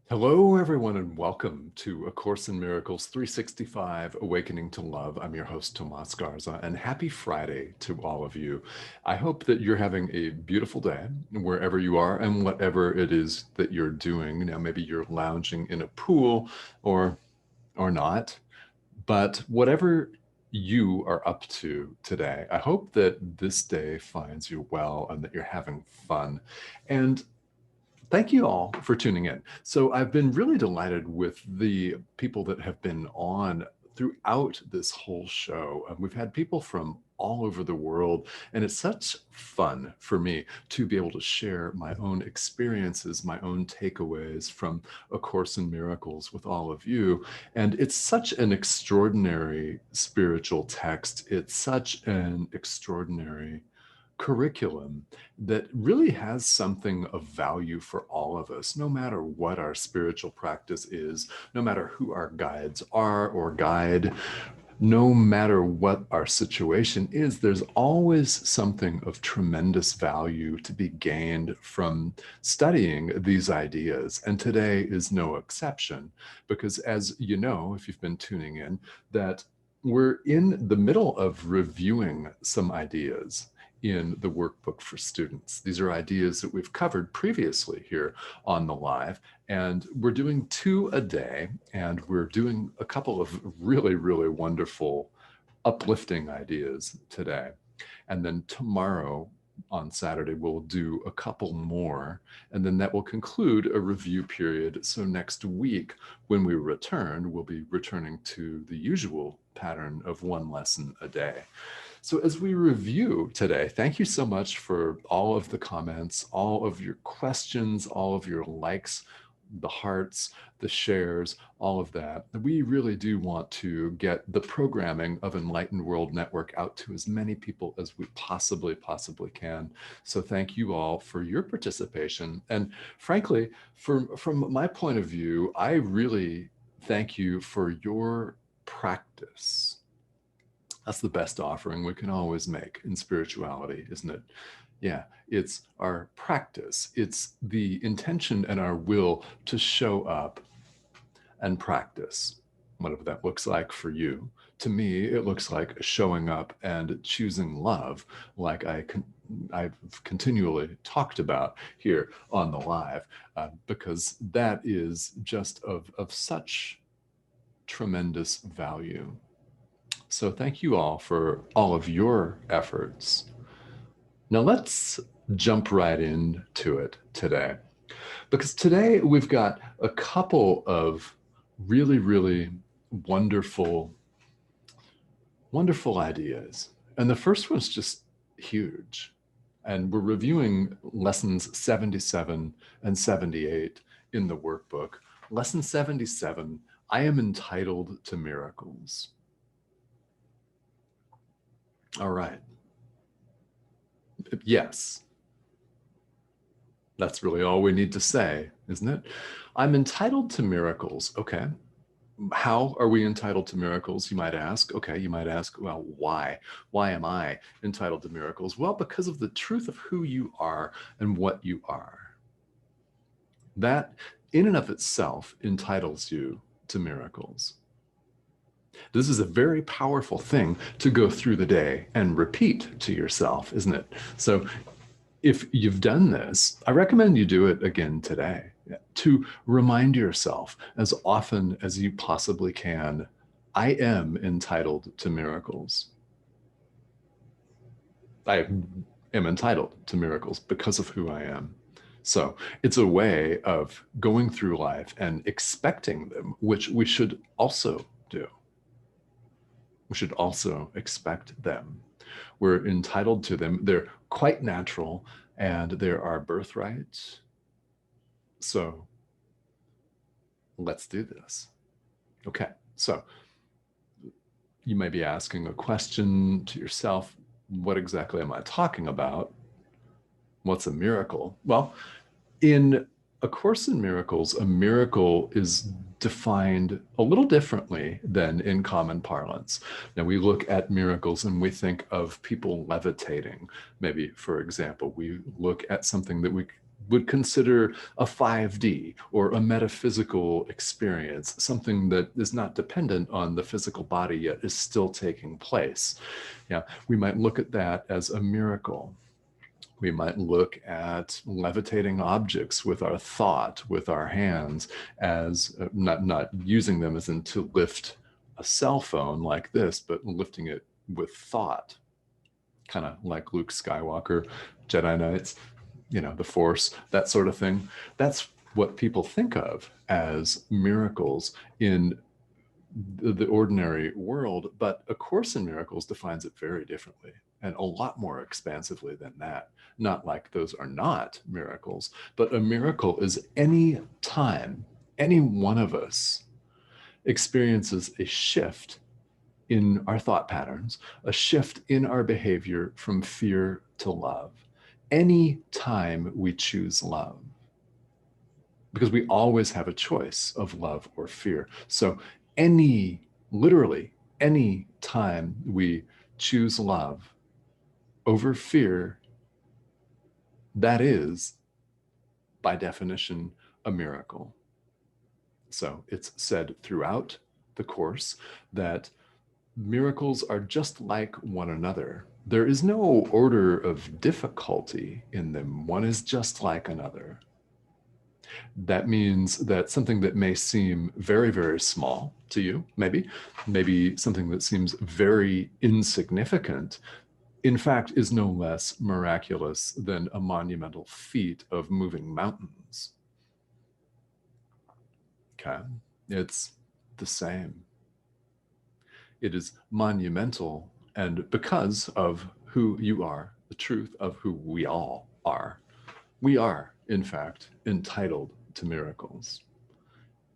Hello, everyone, and welcome to A Course in Miracles 365, Awakening to Love. I'm your host, Tomas Garza, and happy Friday to all of you. I hope that you're having a beautiful day wherever you are and whatever it is that you're doing. Now, maybe you're lounging in a pool or not, but whatever you are up to today, I hope that this day finds you well and that you're having fun. And thank you all for tuning in. So I've been really delighted with the people that have been on throughout this whole show. We've had people from all over the world, and it's such fun for me to be able to share my own experiences, my own takeaways from A Course in Miracles with all of you. And it's such an extraordinary spiritual text. It's such an extraordinary curriculum that really has something of value for all of us, no matter what our spiritual practice is, no matter who our guides are or guide, no matter what our situation is, there's always something of tremendous value to be gained from studying these ideas. And today is no exception, because as you know, if you've been tuning in, that we're in the middle of reviewing some ideas in the workbook for students. These are ideas that we've covered previously here on the live, and we're doing 2 a day, and we're doing a couple of really, really wonderful, uplifting ideas today. And then tomorrow on Saturday, we'll do a couple more, and then that will conclude a review period. So next week, when we return, we'll be returning to the usual pattern of 1 lesson a day. So as we review today, thank you so much for all of the comments, all of your questions, all of your likes, the hearts, the shares, all of that. We really do want to get the programming of Enlightened World Network out to as many people as we possibly can. So thank you all for your participation. And frankly, from my point of view, I really thank you for your practice. That's the best offering we can always make in spirituality, isn't it? Yeah, it's our practice. It's the intention and our will to show up and practice, whatever that looks like for you. To me, it looks like showing up and choosing love, like I've continually talked about here on the live, because that is just of such tremendous value. So thank you all for all of your efforts. Now let's jump right into it today, because today we've got a couple of really, really wonderful, wonderful ideas. And the first one's just huge. And we're reviewing lessons 77 and 78 in the workbook. Lesson 77, I am entitled to miracles. All right. Yes. That's really all we need to say, isn't it? I'm entitled to miracles. Okay. How are we entitled to miracles, you might ask? Okay, you might ask, well, why? Why am I entitled to miracles? Well, because of the truth of who you are and what you are. That, in and of itself, entitles you to miracles. This is a very powerful thing to go through the day and repeat to yourself, isn't it? So if you've done this, I recommend you do it again today to remind yourself as often as you possibly can, I am entitled to miracles. I am entitled to miracles because of who I am. So it's a way of going through life and expecting them, which we should also do. We should also expect them. We're entitled to them. They're quite natural and they're our birthright. So let's do this. Okay, so you may be asking a question to yourself, what exactly am I talking about? What's a miracle? Well, in A Course in Miracles, a miracle is defined a little differently than in common parlance. Now, we look at miracles and we think of people levitating. Maybe, for example, we look at something that we would consider a 5D or a metaphysical experience, something that is not dependent on the physical body yet is still taking place. Yeah, we might look at that as a miracle. We might look at levitating objects with our thought, with our hands, as not using them as in to lift a cell phone like this, but lifting it with thought, kind of like Luke Skywalker, Jedi Knights, the Force, that sort of thing. That's what people think of as miracles in the ordinary world, but A Course in Miracles defines it very differently and a lot more expansively than that. Not like those are not miracles, but a miracle is any time any one of us experiences a shift in our thought patterns, a shift in our behavior from fear to love. Any time we choose love, because we always have a choice of love or fear. So literally any time we choose love over fear, that is, by definition, a miracle. So it's said throughout the Course that miracles are just like one another. There is no order of difficulty in them. One is just like another. That means that something that may seem very, very small to you, maybe something that seems very insignificant, in fact, is no less miraculous than a monumental feat of moving mountains. Okay, it's the same. It is monumental, and because of who you are, the truth of who we all are, we are, in fact, entitled to miracles.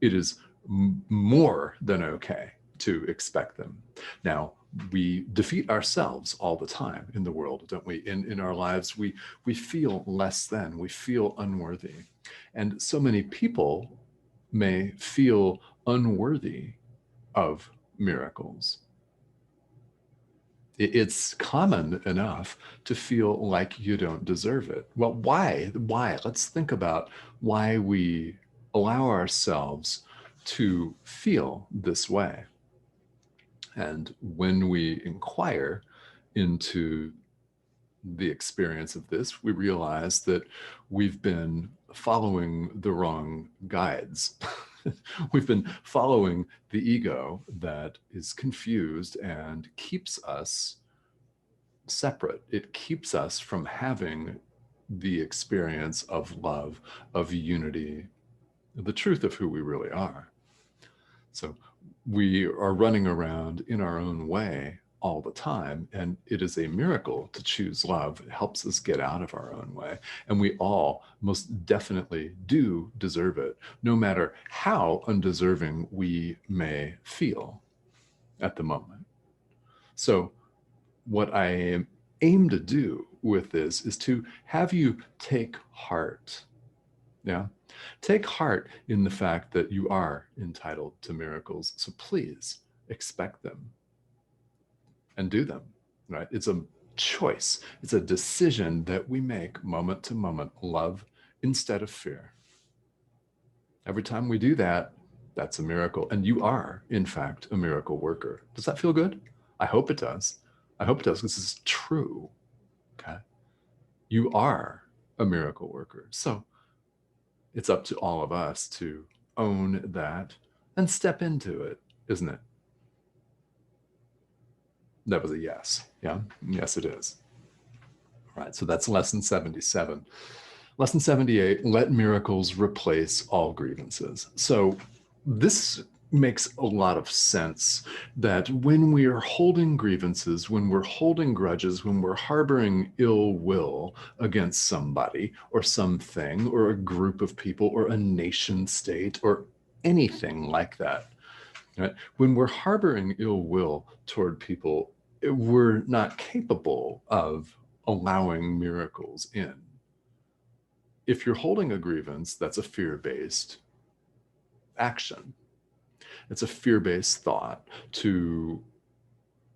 It is more than okay to expect them. Now, we defeat ourselves all the time in the world, don't we? In our lives, we feel less than, we feel unworthy. And so many people may feel unworthy of miracles. It's common enough to feel like you don't deserve it. Well, why? Let's think about why we allow ourselves to feel this way. And when we inquire into the experience of this, we realize that we've been following the wrong guides. We've been following the ego that is confused and keeps us separate. It keeps us from having the experience of love, of unity, the truth of who we really are. So we are running around in our own way all the time, and it is a miracle to choose love. It helps us get out of our own way, and we all most definitely do deserve it, no matter how undeserving we may feel at the moment. So what I aim to do with this is to have you take heart. Yeah. Take heart in the fact that you are entitled to miracles. So please expect them and do them, right? It's a choice. It's a decision that we make moment to moment, love instead of fear. Every time we do that, that's a miracle. And you are, in fact, a miracle worker. Does that feel good? I hope it does. I hope it does. This is true. Okay. You are a miracle worker. So it's up to all of us to own that and step into it, isn't it? That was a yes. Yeah. Yes, it is. All right. So that's lesson 77. Lesson 78, let miracles replace all grievances. So this makes a lot of sense that when we are holding grievances, when we're holding grudges, when we're harboring ill will against somebody or something or a group of people or a nation state or anything like that, right? When we're harboring ill will toward people, we're not capable of allowing miracles in. If you're holding a grievance, that's a fear-based action. It's a fear-based thought to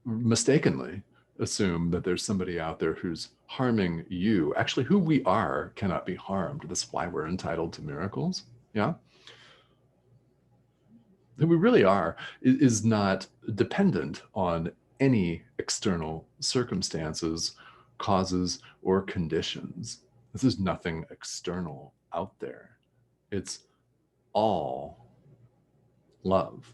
mistakenly assume that there's somebody out there who's harming you. Actually, who we are cannot be harmed. That's why we're entitled to miracles. Yeah. Who we really are is not dependent on any external circumstances, causes, or conditions. This is nothing external out there. It's all love.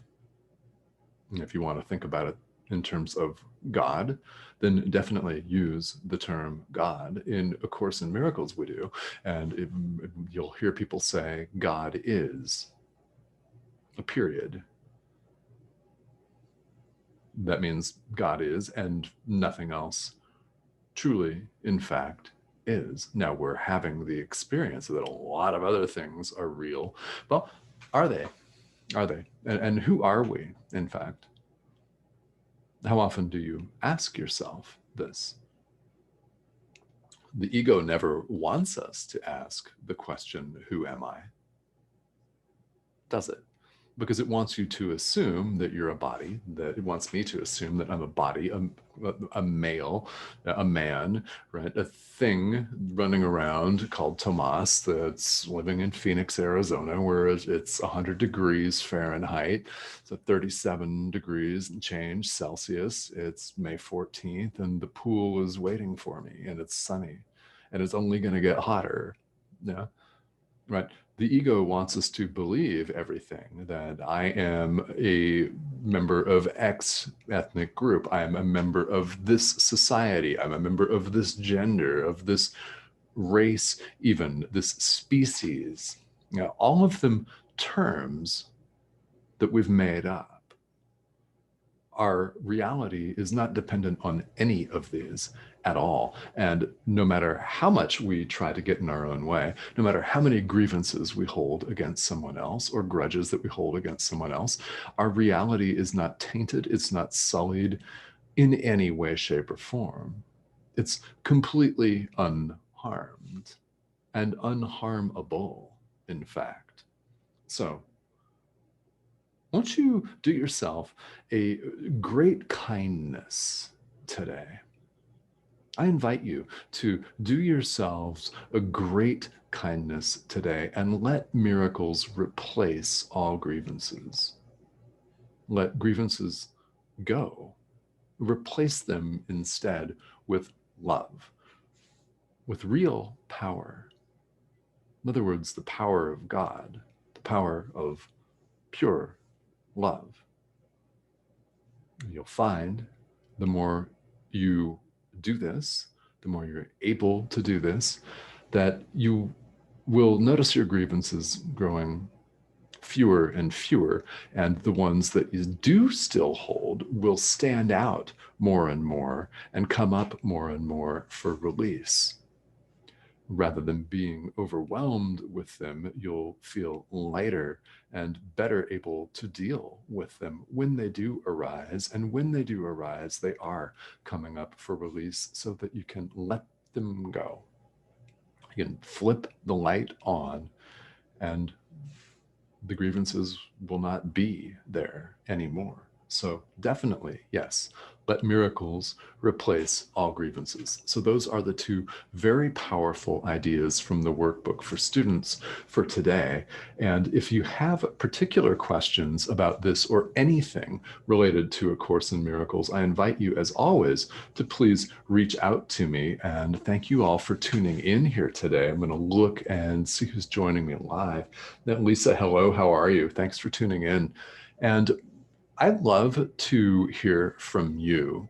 And if you want to think about it in terms of God, then definitely use the term God. In A Course in Miracles, we do. And you'll hear people say, God is, a period. That means God is, and nothing else truly, in fact, is. Now we're having the experience that a lot of other things are real. Well, are they? Are they? And who are we, in fact? How often do you ask yourself this? The ego never wants us to ask the question, who am I? Does it? Because it wants you to assume that you're a body, that it wants me to assume that I'm a body, a male, a man, right? A thing running around called Tomas that's living in Phoenix, Arizona, where it's 100 degrees Fahrenheit. So 37 degrees and change Celsius. It's May 14th, and the pool is waiting for me, and it's sunny, and it's only going to get hotter. Yeah. Right. The ego wants us to believe everything, that I am a member of X ethnic group. I am a member of this society. I'm a member of this gender, of this race, even this species. You know, all of them terms that we've made up. Our reality is not dependent on any of these at all. And no matter how much we try to get in our own way, no matter how many grievances we hold against someone else or grudges that we hold against someone else, our reality is not tainted, it's not sullied in any way, shape, or form. It's completely unharmed and unharmable, in fact. So, won't you do yourself a great kindness today? I invite you to do yourselves a great kindness today and let miracles replace all grievances. Let grievances go. Replace them instead with love, with real power. In other words, the power of God, the power of pure love. You'll find the more you do this, the more you're able to do this, that you will notice your grievances growing fewer and fewer, and the ones that you do still hold will stand out more and more and come up more and more for release. Rather than being overwhelmed with them, you'll feel lighter and better able to deal with them when they do arise. And when they do arise, they are coming up for release so that you can let them go. You can flip the light on, and the grievances will not be there anymore. So definitely, yes, let miracles replace all grievances. So those are the two very powerful ideas from the workbook for students for today. And if you have particular questions about this or anything related to A Course in Miracles, I invite you, as always, to please reach out to me. And thank you all for tuning in here today. I'm going to look and see who's joining me live. Lisa, hello, how are you? Thanks for tuning in. And I'd love to hear from you.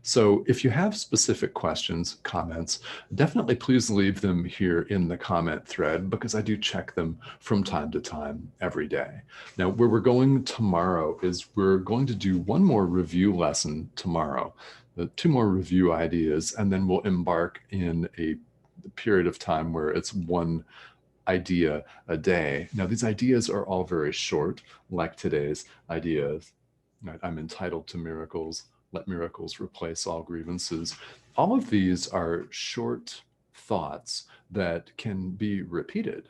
So if you have specific questions, comments, definitely please leave them here in the comment thread, because I do check them from time to time every day. Now, where we're going tomorrow is we're going to do one more review lesson tomorrow, the two more review ideas, and then we'll embark in a period of time where it's one idea a day. Now, these ideas are all very short, like today's ideas. Right? I'm entitled to miracles. Let miracles replace all grievances. All of these are short thoughts that can be repeated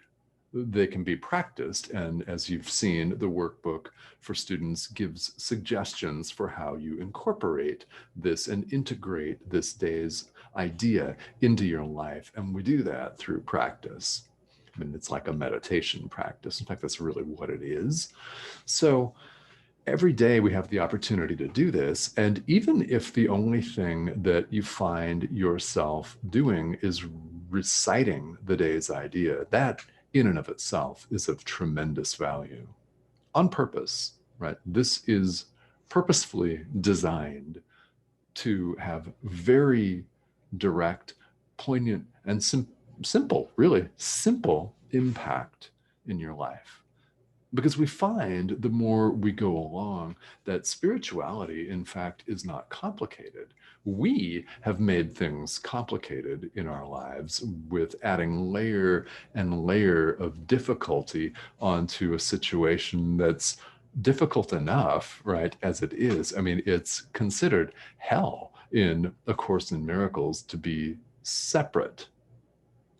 they can be practiced. And as you've seen, the workbook for students gives suggestions for how you incorporate this and integrate this day's idea into your life. And we do that through practice. I mean, it's like a meditation practice. In fact, that's really what it is. So every day we have the opportunity to do this. And even if the only thing that you find yourself doing is reciting the day's idea, that in and of itself is of tremendous value on purpose, right? This is purposefully designed to have very direct, poignant, and simple, really simple impact in your life. Because we find the more we go along that spirituality, in fact, is not complicated. We have made things complicated in our lives with adding layer and layer of difficulty onto a situation that's difficult enough, right, as it is. I mean, it's considered hell in A Course in Miracles to be separate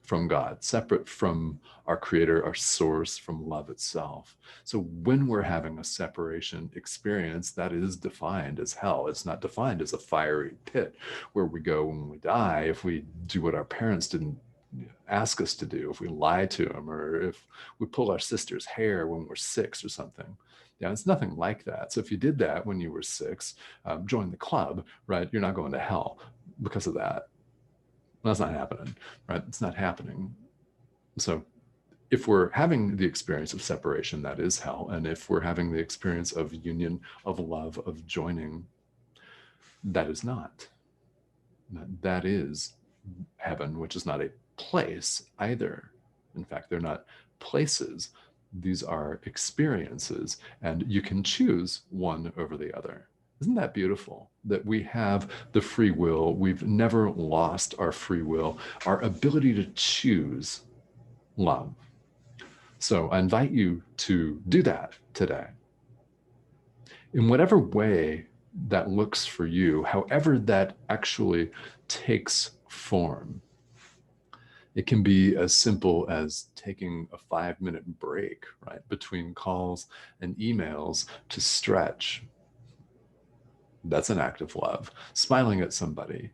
from God, separate from our creator, our source, from love itself. So when we're having a separation experience, that is defined as hell. It's not defined as a fiery pit where we go when we die if we do what our parents didn't ask us to do, if we lie to them, or if we pull our sister's hair when we're 6 or something. Yeah, it's nothing like that. So if you did that when you were 6, join the club, right? You're not going to hell because of that. That's not happening, right? It's not happening. So if we're having the experience of separation, that is hell. And if we're having the experience of union, of love, of joining, that is not. That is heaven, which is not a place either. In fact, they're not places. These are experiences, and you can choose one over the other. Isn't that beautiful that we have the free will? We've never lost our free will, our ability to choose love. So I invite you to do that today. In whatever way that looks for you, however that actually takes form. It can be as simple as taking a 5-minute break, right, between calls and emails to stretch. That's an act of love. Smiling at somebody,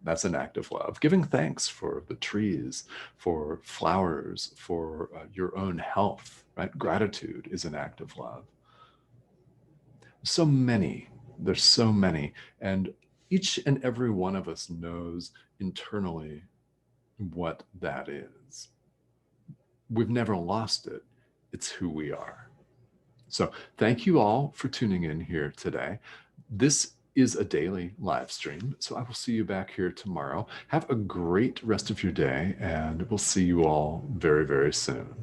that's an act of love. Giving thanks for the trees, for flowers, for your own health, right? Gratitude is an act of love. So many, there's so many. And each and every one of us knows internally what that is. We've never lost it. It's who we are. So thank you all for tuning in here today. This is a daily live stream, so I will see you back here tomorrow. Have a great rest of your day, and we'll see you all very, very soon.